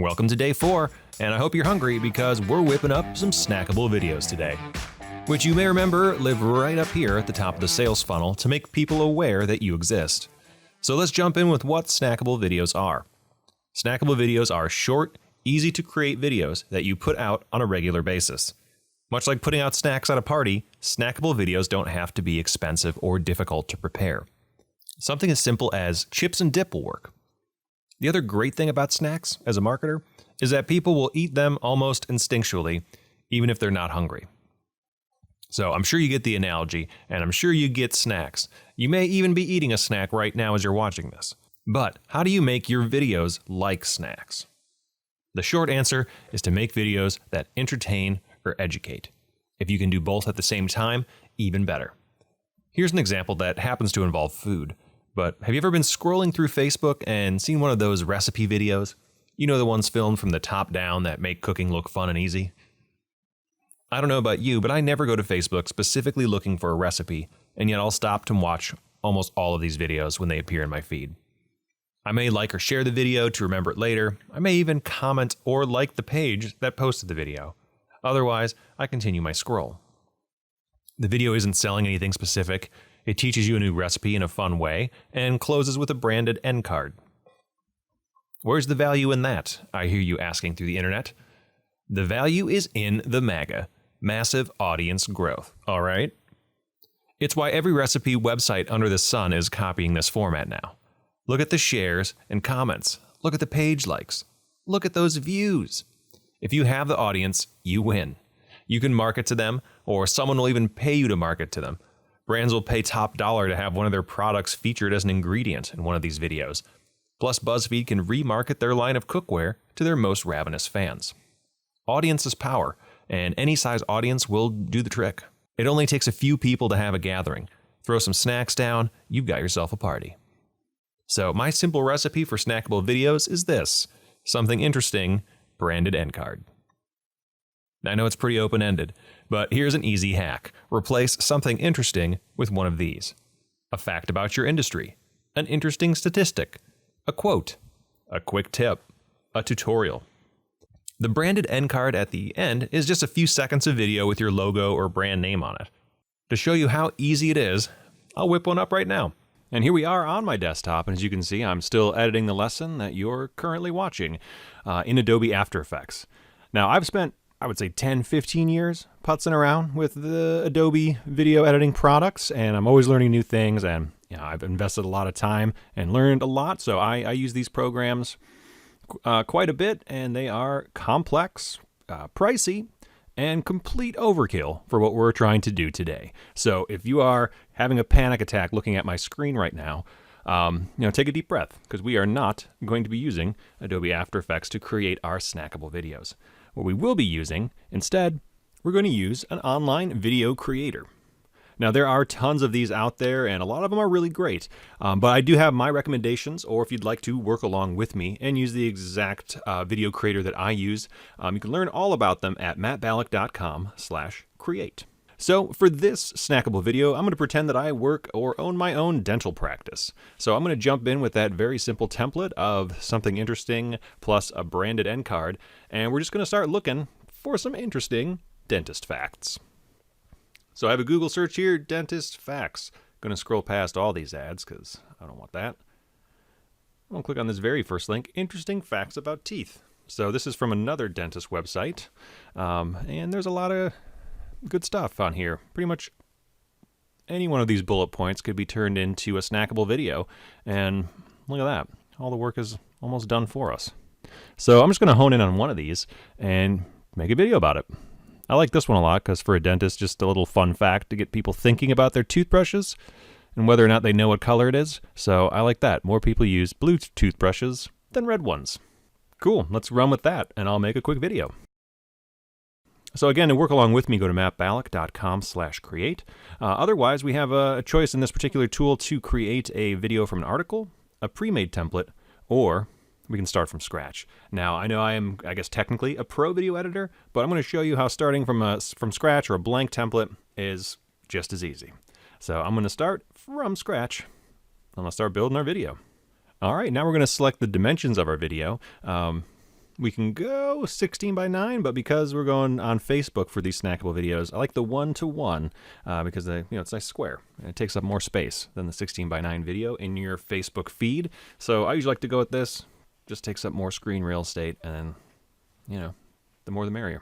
Welcome to day 4, and I hope you're hungry because we're whipping up some snackable videos today, which you may remember live right up here at the top of the sales funnel to make people aware that you exist. So let's jump in with what snackable videos are. Snackable videos are short, easy to create videos that you put out on a regular basis. Much like putting out snacks at a party, snackable videos don't have to be expensive or difficult to prepare. Something as simple as chips and dip will work. The other great thing about snacks, as a marketer, is that people will eat them almost instinctually, even if they're not hungry. So I'm sure you get the analogy, and I'm sure you get snacks. You may even be eating a snack right now as you're watching this. But how do you make your videos like snacks? The short answer is to make videos that entertain or educate. If you can do both at the same time, even better. Here's an example that happens to involve food. But have you ever been scrolling through Facebook and seen one of those recipe videos? You know, the ones filmed from the top down that make cooking look fun and easy? I don't know about you, but I never go to Facebook specifically looking for a recipe, and yet I'll stop to watch almost all of these videos when they appear in my feed. I may like or share the video to remember it later. I may even comment or like the page that posted the video. Otherwise, I continue my scroll. The video isn't selling anything specific. It teaches you a new recipe in a fun way and closes with a branded end card. Where's the value in that? I hear you asking through the internet. The value is in the MAGA, massive audience growth, all right? It's why every recipe website under the sun is copying this format now. Look at the shares and comments. Look at the page likes. Look at those views. If you have the audience, you win. You can market to them, or someone will even pay you to market to them. Brands will pay top dollar to have one of their products featured as an ingredient in one of these videos. Plus, BuzzFeed can remarket their line of cookware to their most ravenous fans. Audience is power, and any size audience will do the trick. It only takes a few people to have a gathering. Throw some snacks down, you've got yourself a party. So my simple recipe for snackable videos is this: something interesting, branded end card. I know it's pretty open-ended, but here's an easy hack. Replace something interesting with one of these. A fact about your industry, an interesting statistic, a quote, a quick tip, a tutorial. The branded end card at the end is just a few seconds of video with your logo or brand name on it. To show you how easy it is, I'll whip one up right now. And here we are on my desktop, and as you can see, I'm still editing the lesson that you're currently watching in Adobe After Effects. Now, I've spent, I would say, 10, 15 years putzing around with the Adobe video editing products, and I'm always learning new things, and I've invested a lot of time and learned a lot, so I use these programs quite a bit, and they are complex, pricey, and complete overkill for what we're trying to do today. So if you are having a panic attack looking at my screen right now, take a deep breath, because we are not going to be using Adobe After Effects to create our snackable videos. What we will be using, instead, we're going to use an online video creator. Now, there are tons of these out there, and a lot of them are really great, but I do have my recommendations, or if you'd like to work along with me and use the exact video creator that I use, you can learn all about them at mattballoch.com/create. So for this snackable video, I'm going to pretend that I work or own my own dental practice. So I'm going to jump in with that very simple template of something interesting plus a branded end card, and we're just going to start looking for some interesting dentist facts. So I have a Google search here, dentist facts. Going to scroll past all these ads because I don't want that. I'm going to click on this very first link, interesting facts about teeth. So this is from another dentist website, and there's a lot of good stuff on here. Pretty much any one of these bullet points could be turned into a snackable video, and look at that. All the work is almost done for us. So I'm just going to hone in on one of these and make a video about it. I like this one a lot because for a dentist, just a little fun fact to get people thinking about their toothbrushes and whether or not they know what color it is. So I like that. More people use blue toothbrushes than red ones. Cool, let's run with that, and I'll make a quick video. So again, to work along with me, go to mattballoch.com/create. Otherwise, we have a choice in this particular tool to create a video from an article, a pre-made template, or we can start from scratch. Now, I know I am, I guess, technically a pro video editor, but I'm going to show you how starting from scratch or a blank template is just as easy. So I'm going to start from scratch. I'm going to start building our video. All right, now we're going to select the dimensions of our video. We can go 16 by 9, but because we're going on Facebook for these snackable videos, I like the 1-to-1 because it's a nice square. And it takes up more space than the 16 by 9 video in your Facebook feed. So I usually like to go with this. Just takes up more screen real estate, and the more the merrier.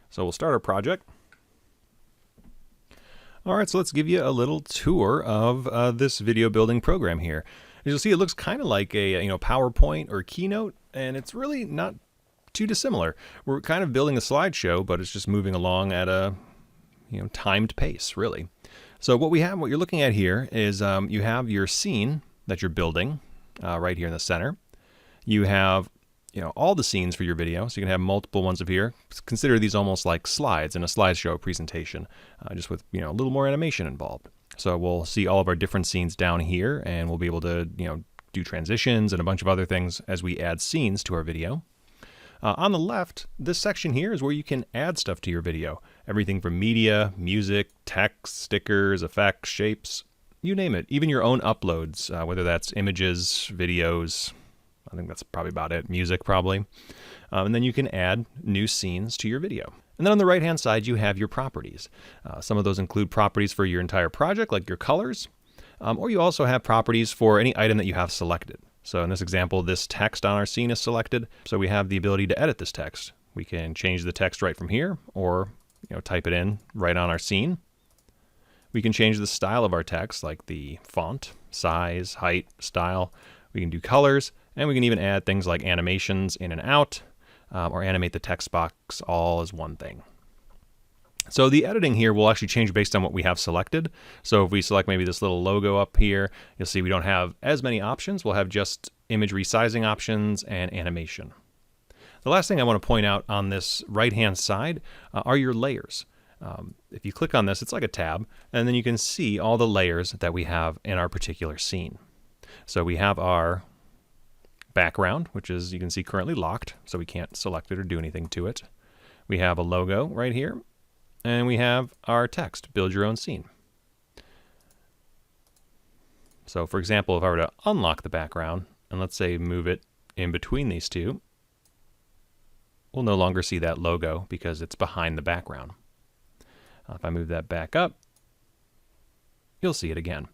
So we'll start our project. All right, so let's give you a little tour of this video building program here. As you'll see, it looks kind of like a PowerPoint or Keynote, and it's really not too dissimilar. We're kind of building a slideshow, but it's just moving along at a timed pace, really. So what you're looking at here is you have your scene that you're building right here in the center. You have all the scenes for your video, so you can have multiple ones of here. Consider these almost like slides in a slideshow presentation, just with a little more animation involved. So we'll see all of our different scenes down here, and we'll be able to do transitions and a bunch of other things as we add scenes to our video. On the left, this section here is where you can add stuff to your video. Everything from media, music, text, stickers, effects, shapes, you name it. Even your own uploads, whether that's images, videos, I think that's probably about it, music probably. And then you can add new scenes to your video. And then on the right-hand side, you have your properties. Some of those include properties for your entire project, like your colors, or you also have properties for any item that you have selected. So in this example, this text on our scene is selected, so we have the ability to edit this text. We can change the text right from here, or type it in right on our scene. We can change the style of our text, like the font, size, height, style. We can do colors, and we can even add things like animations in and out, or animate the text box all as one thing. So the editing here will actually change based on what we have selected. So if we select maybe this little logo up here, you'll see we don't have as many options. We'll have just image resizing options and animation. The last thing I want to point out on this right-hand side are your layers. If you click on this, it's like a tab, and then you can see all the layers that we have in our particular scene. So we have our background, which is, you can see, currently locked, so we can't select it or do anything to it. We have a logo right here, and we have our text, build your own scene. So for example, if I were to unlock the background, and let's say move it in between these two, we'll no longer see that logo because it's behind the background. If I move that back up, you'll see it again.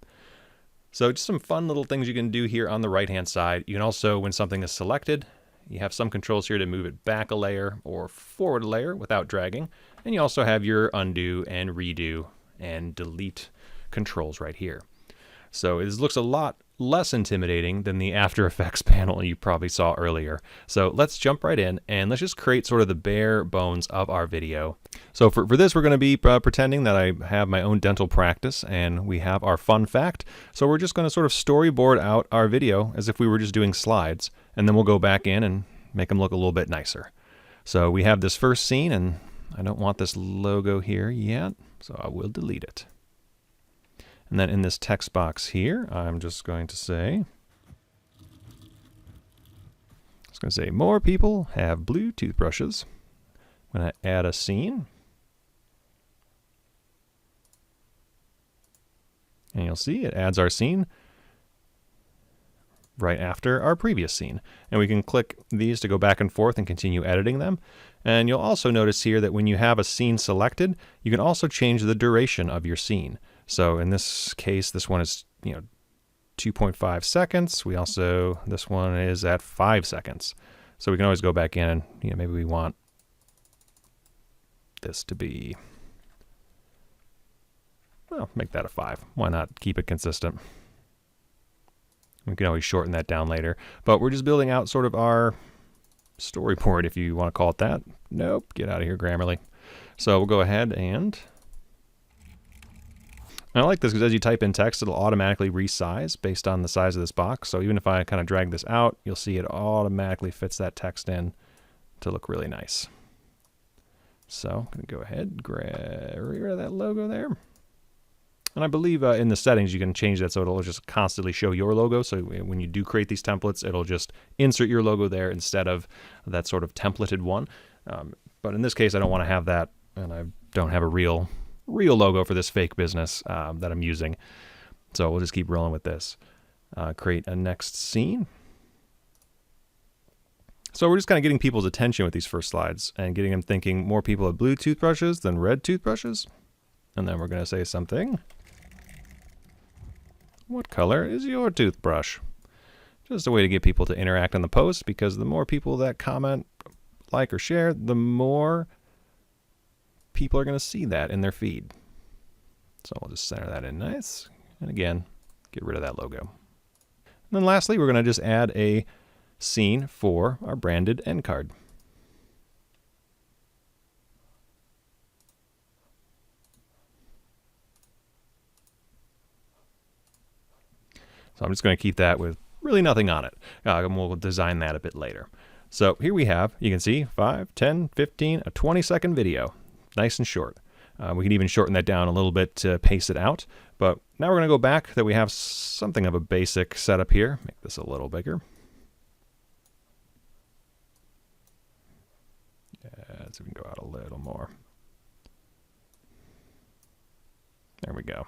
So just some fun little things you can do here on the right-hand side. You can also, when something is selected, you have some controls here to move it back a layer or forward a layer without dragging. And you also have your undo and redo and delete controls right here. So it looks a lot less intimidating than the After Effects panel you probably saw earlier. So let's jump right in and let's just create sort of the bare bones of our video. So for this, we're going to be pretending that I have my own dental practice and we have our fun fact. So we're just going to sort of storyboard out our video as if we were just doing slides, and then we'll go back in and make them look a little bit nicer. So we have this first scene, and I don't want this logo here yet, so I will delete it. And then in this text box here, I'm just going to say, more people have blue toothbrushes. I'm going to add a scene. And you'll see it adds our scene right after our previous scene. And we can click these to go back and forth and continue editing them. And you'll also notice here that when you have a scene selected, you can also change the duration of your scene. So in this case, this one is 2.5 seconds. This one is at 5 seconds. So we can always go back in and maybe we want this to be, well, make that a 5. Why not keep it consistent? We can always shorten that down later. But we're just building out sort of our storyboard, if you want to call it that. Nope, get out of here, Grammarly. So we'll go ahead and I like this because as you type in text, it'll automatically resize based on the size of this box. So even if I kind of drag this out, you'll see it automatically fits that text in to look really nice. So I'm going to go ahead and get rid of that logo there. And I believe in the settings, you can change that so it'll just constantly show your logo. So when you do create these templates, it'll just insert your logo there instead of that sort of templated one. But in this case, I don't want to have that, and I don't have a real logo for this fake business that I'm using. So we'll just keep rolling with this. Create a next scene. So we're just kind of getting people's attention with these first slides and getting them thinking more people have blue toothbrushes than red toothbrushes. And then we're going to say something. What color is your toothbrush? Just a way to get people to interact on the post, because the more people that comment, like, or share, the more people are going to see that in their feed. So we'll just center that in nice. And again, get rid of that logo. And then lastly, we're going to just add a scene for our branded end card. So I'm just going to keep that with really nothing on it. And we'll design that a bit later. So here we have, you can see 5, 10, 15, a 20-second video. Nice and short. We can even shorten that down a little bit to pace it out. But now we're going to go back that we have something of a basic setup here. Make this a little bigger. Yeah, so we can go out a little more. There we go.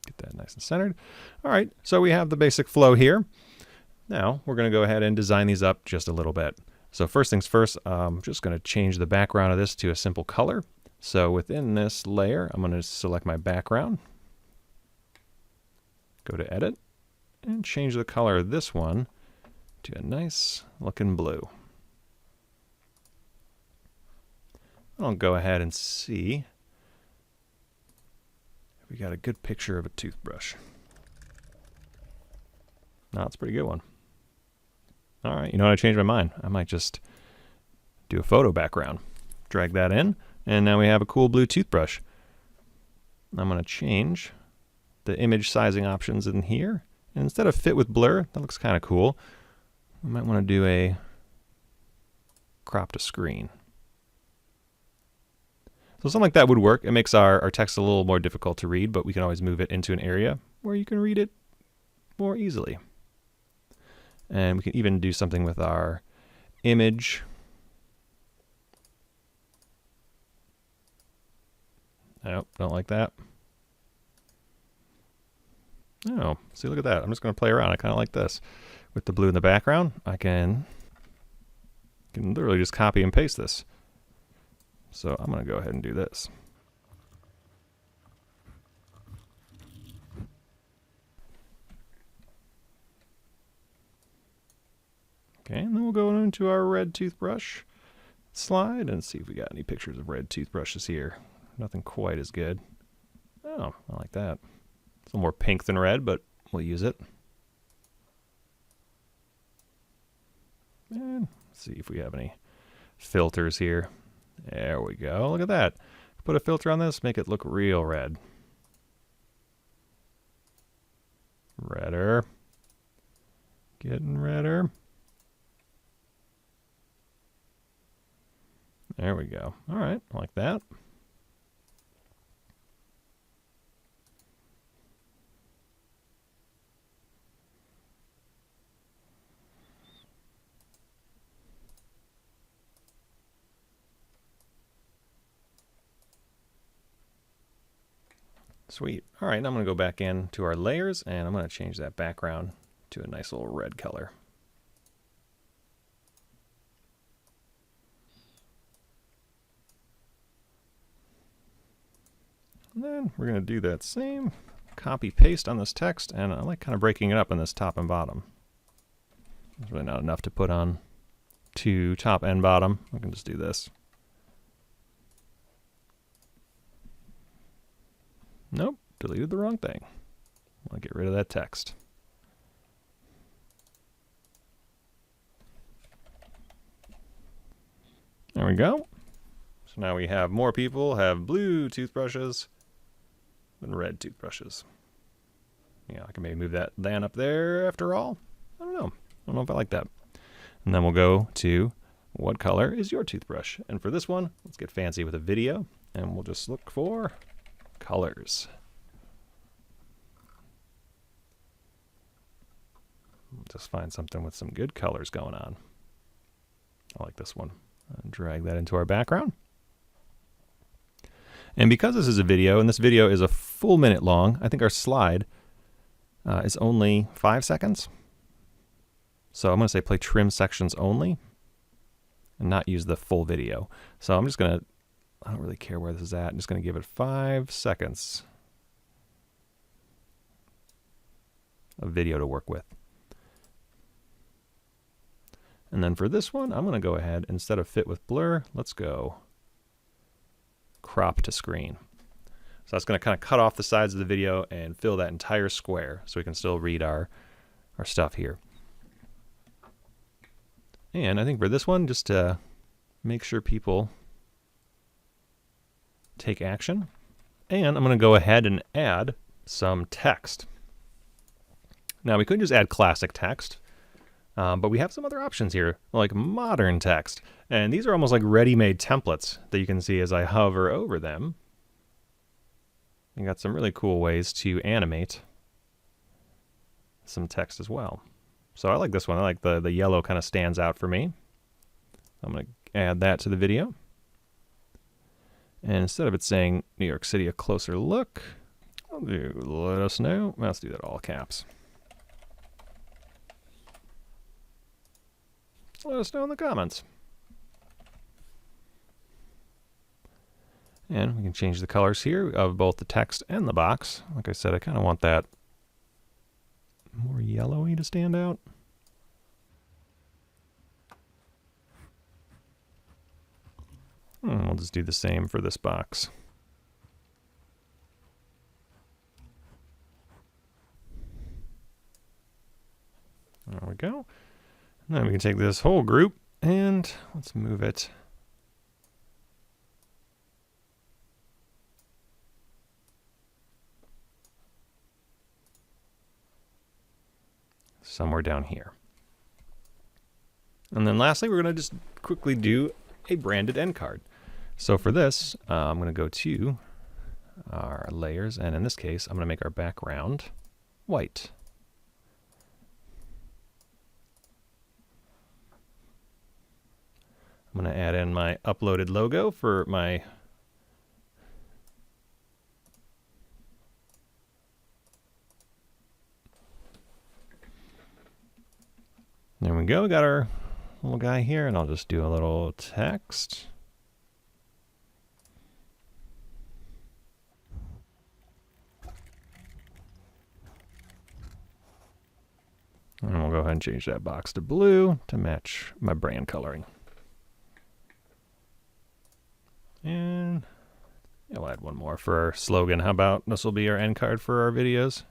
Get that nice and centered. All right, so we have the basic flow here. Now we're going to go ahead and design these up just a little bit. So first things first, I'm just going to change the background of this to a simple color. So within this layer, I'm going to select my background, go to edit, and change the color of this one to a nice looking blue. I'll go ahead and see if we got a good picture of a toothbrush. No, it's a pretty good one. All right, you know what? I changed my mind. I might just do a photo background. Drag that in, and now we have a cool blue toothbrush. I'm going to change the image sizing options in here. And instead of fit with blur, that looks kind of cool. We might want to do a crop to screen. So something like that would work. It makes our text a little more difficult to read, but we can always move it into an area where you can read it more easily. And we can even do something with our image. Nope, don't like that. Oh, see, look at that. I'm just going to play around. I kind of like this. With the blue in the background, I can literally just copy and paste this. So I'm going to go ahead and do this. Okay, and then we'll go into our red toothbrush slide and see if we got any pictures of red toothbrushes here. Nothing quite as good. Oh, I like that. It's a little more pink than red, but we'll use it. And let's see if we have any filters here. There we go. Look at that. Put a filter on this, make it look real red. Redder. Getting redder. There we go. All right, like that. Sweet. All right, now I'm going to go back into our layers, and I'm going to change that background to a nice little red color. And then we're going to do that same copy paste on this text, and I like kind of breaking it up in this top and bottom. There's really not enough to put on to top and bottom. I can just do this. Nope, deleted the wrong thing. I'll get rid of that text. There we go. So now we have more people have blue toothbrushes than red toothbrushes. Yeah, I can maybe move that than up there after all. I don't know. I don't know if I like that. And then we'll go to what color is your toothbrush? And for this one, let's get fancy with a video, and we'll just look for colors. Just find something with some good colors going on. I like this one. And drag that into our background. And because this is a video, and this video is a full minute long, I think our slide is only 5 seconds. So I'm going to say play trim sections only and not use the full video. So I'm just going to, I don't really care where this is at. I'm just going to give it 5 seconds of video to work with. And then for this one, I'm going to go ahead, instead of fit with blur, let's go crop to screen. So that's going to kind of cut off the sides of the video and fill that entire square so we can still read our stuff here. And I think for this one, just to make sure people take action, and I'm going to go ahead and add some text. Now we could just add classic text, but we have some other options here, like modern text. And these are almost like ready-made templates that you can see as I hover over them. You got some really cool ways to animate some text as well. So I like this one. I like the yellow kind of stands out for me. I'm going to add that to the video. And instead of it saying New York City, a closer look, I'll do let us know. Let's do that all caps. Let us know in the comments. And we can change the colors here of both the text and the box. Like I said, I kind of want that more yellowy to stand out. And we'll just do the same for this box. There we go. Now we can take this whole group and let's move it somewhere down here. And then lastly, we're going to just quickly do a branded end card. So for this, I'm going to go to our layers, and in this case, I'm going to make our background white. I'm going to add in my uploaded logo for my there we go, got our little guy here, and I'll just do a little text. And we'll go ahead and change that box to blue to match my brand coloring. And yeah, we'll add one more for our slogan. How about this will be our end card for our videos?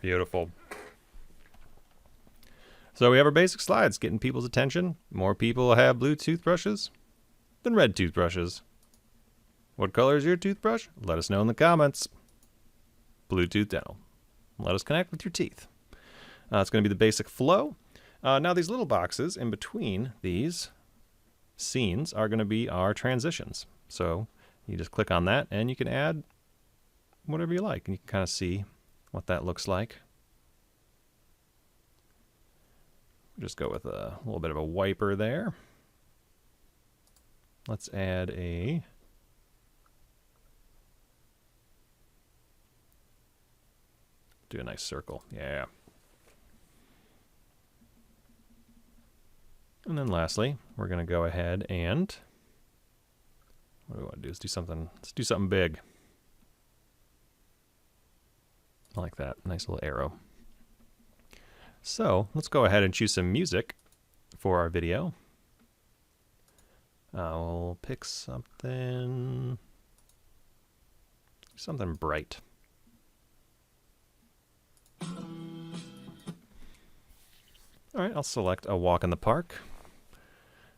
Beautiful. So we have our basic slides, getting people's attention. More people have blue toothbrushes than red toothbrushes. What color is your toothbrush? Let us know in the comments. Bluetooth Dental. Let us connect with your teeth. It's going to be the basic flow. Now these little boxes in between these scenes are going to be our transitions. So you just click on that and you can add whatever you like. And you can kind of see what that looks like. Just go with a little bit of a wiper there. Let's add a do a nice circle. Yeah. And then lastly, we're going to go ahead and what do we want to do is do something. Let's do something big. I like that. Nice little arrow. So let's go ahead and choose some music for our video. We'll pick something bright. All right, I'll select a walk in the park.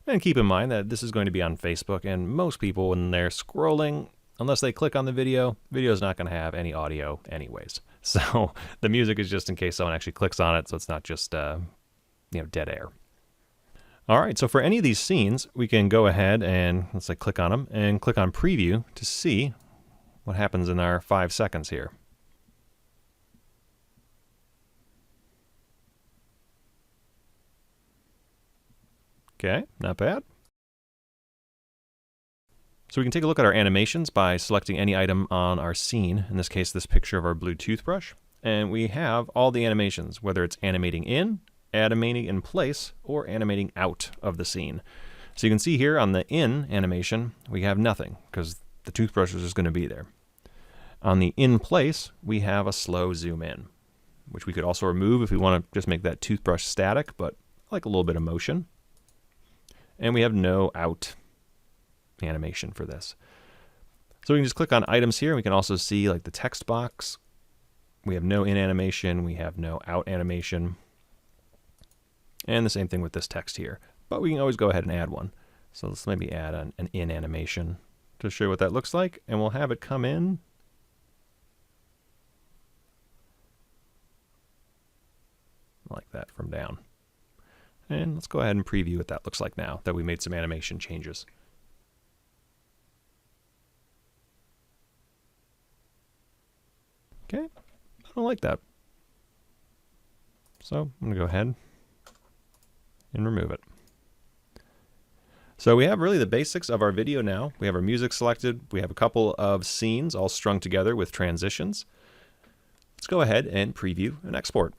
And keep in mind that this is going to be on Facebook, and most people when they're scrolling, unless they click on the video is not going to have any audio anyways. So the music is just in case someone actually clicks on it, so it's not just dead air. All right, so for any of these scenes, we can go ahead and let's say click on them and click on preview to see what happens in our 5 seconds here. Okay, not bad. So we can take a look at our animations by selecting any item on our scene, in this case this picture of our blue toothbrush, and we have all the animations, whether it's animating in, animating in place, or animating out of the scene. So you can see here on the in animation, we have nothing because the toothbrush is just going to be there. On the in place, we have a slow zoom in, which we could also remove if we want to just make that toothbrush static, but I like a little bit of motion. And we have no out animation for this. So we can just click on items here. We can also see like the text box. We have no in animation. We have no out animation. And the same thing with this text here. But we can always go ahead and add one. So let's maybe add an in animation to show what that looks like. And we'll have it come in like that from down. And let's go ahead and preview what that looks like now that we made some animation changes. Okay, I don't like that. So I'm going to go ahead and remove it. So we have really the basics of our video now. We have our music selected. We have a couple of scenes all strung together with transitions. Let's go ahead and preview and export.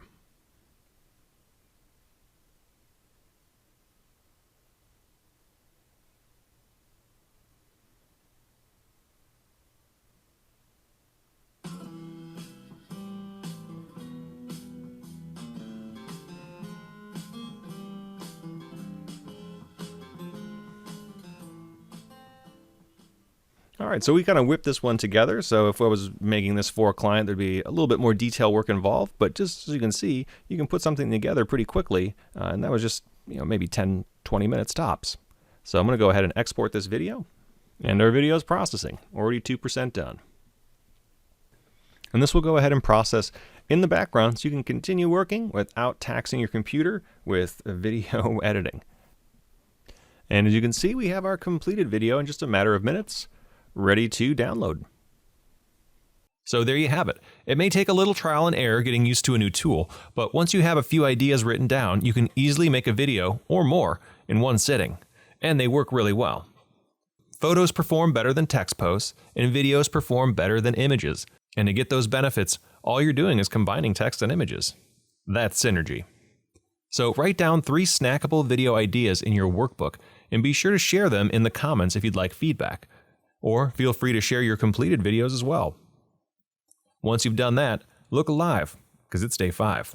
All right, so we kind of whipped this one together. So if I was making this for a client, there'd be a little bit more detail work involved. But just as you can see, you can put something together pretty quickly. And that was just maybe 10, 20 minutes tops. So I'm going to go ahead and export this video. And our video is processing, already 2% done. And this will go ahead and process in the background so you can continue working without taxing your computer with video editing. And as you can see, we have our completed video in just a matter of minutes, ready to download. So there you have it. It may take a little trial and error getting used to a new tool, but once you have a few ideas written down, you can easily make a video or more in one sitting, and they work really well. Photos perform better than text posts, and videos perform better than images. And to get those benefits, all you're doing is combining text and images. That's synergy. So write down 3 snackable video ideas in your workbook, and be sure to share them in the comments if you'd like feedback. Or feel free to share your completed videos as well. Once you've done that, look alive, because it's day 5.